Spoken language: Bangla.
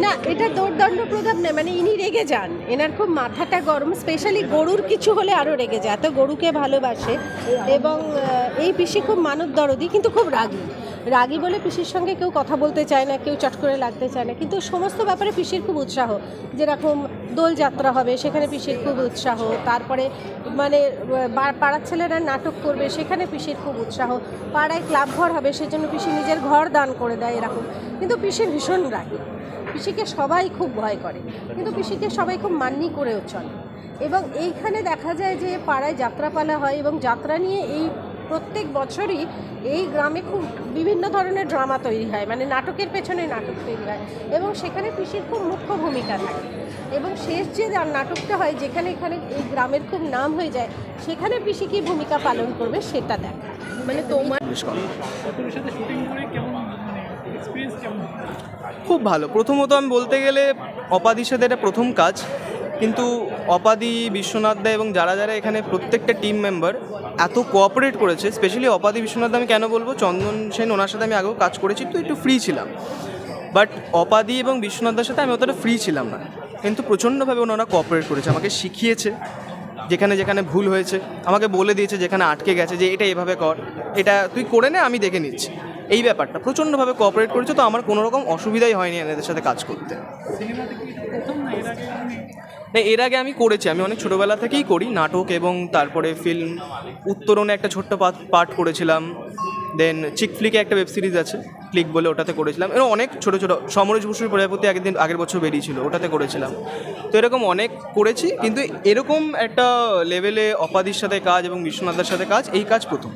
না, এটা দৌর্দণ্ড প্রতাপ না, মানে ইনি রেগে যান, এনার খুব মাথাটা গরম, স্পেশালি গরুর কিছু হলে আরও রেগে যায়, এত গরুকে ভালোবাসে। এবং এই পিসি খুব মানব দরদি, কিন্তু খুব রাগী। রাগী বলে পিসির সঙ্গে কেউ কথা বলতে চায় না, কেউ চট করে লাগতে চায় না, কিন্তু সমস্ত ব্যাপারে পিসির খুব উৎসাহ। যেরকম দোলযাত্রা হবে সেখানে পিসির খুব উৎসাহ, তারপরে মানে পাড়ার ছেলেরা নাটক করবে সেখানে পিসির খুব উৎসাহ, পাড়ায় ক্লাব ঘর হবে সেজন্য পিসি নিজের ঘর দান করে দেয় এরকম। কিন্তু পিসির ভীষণ রাগী, পিসিকে সবাই খুব ভয় করে, কিন্তু পিসিকে সবাই খুব মান্যি করেও চলে। এবং এইখানে দেখা যায় যে পাড়ায় যাত্রাপালা হয়, এবং যাত্রা নিয়ে এই প্রত্যেক বছরই এই গ্রামে খুব বিভিন্ন ধরনের ড্রামা তৈরি হয়, মানে নাটকের পেছনে নাটক তৈরি হয়, এবং সেখানে পিসির খুব মুখ্য ভূমিকা থাকে। এবং শেষ যে নাটকটা হয়, যেখানে এখানে এই গ্রামের খুব নাম হয়ে যায়, সেখানে পিসি কী ভূমিকা পালন করবে সেটা দেখা। মানে তোমার খুব ভালো। প্রথমত আমি বলতে গেলে অপাদির সাথে এটা প্রথম কাজ, কিন্তু অপাদি, বিশ্বনাথ দা এবং যারা যারা এখানে প্রত্যেকটা টিম মেম্বার এত কোঅপারেট করেছে। স্পেশালি অপাদি, বিশ্বনাথ দা আমি কেন বলবো, চন্দন সেন ওনার সাথে আমি আগেও কাজ করেছি, তো একটু ফ্রি ছিলাম। বাট অপাদি এবং বিশ্বনাথদার সাথে আমি অতটা ফ্রি ছিলাম না, কিন্তু প্রচণ্ডভাবে ওনারা কোঅপারেট করেছে, আমাকে শিখিয়েছে যেখানে যেখানে ভুল হয়েছে, আমাকে বলে দিয়েছে যেখানে আটকে গেছে যে এটা এভাবে কর, এটা তুই করে নে, আমি দেখে নিচ্ছি। এই ব্যাপারটা প্রচণ্ডভাবে কোঅপারেট করেছে, তো আমার কোনো রকম অসুবিধাই হয়নি এনাদের সাথে কাজ করতে। না, এর আগে আমি করেছি, আমি অনেক ছোটোবেলা থেকেই করি নাটক, এবং তারপরে ফিল্ম উত্তরণে একটা ছোট্ট পার্ট করেছিলাম, দেন চিক ফ্লিকে একটা ওয়েব সিরিজ আছে ক্লিক বলে, ওটাতে করেছিলাম। এরকম অনেক ছোটো ছোটো, সমরেশ বসুর প্রজাপতি আগের বছর বেরিয়েছিল, ওটাতে করেছিলাম। তো এরকম অনেক করেছি, কিন্তু এরকম একটা লেভেলে অপাদির সাথে কাজ এবং বিশ্বনাথের সাথে কাজ, এই কাজ প্রথম।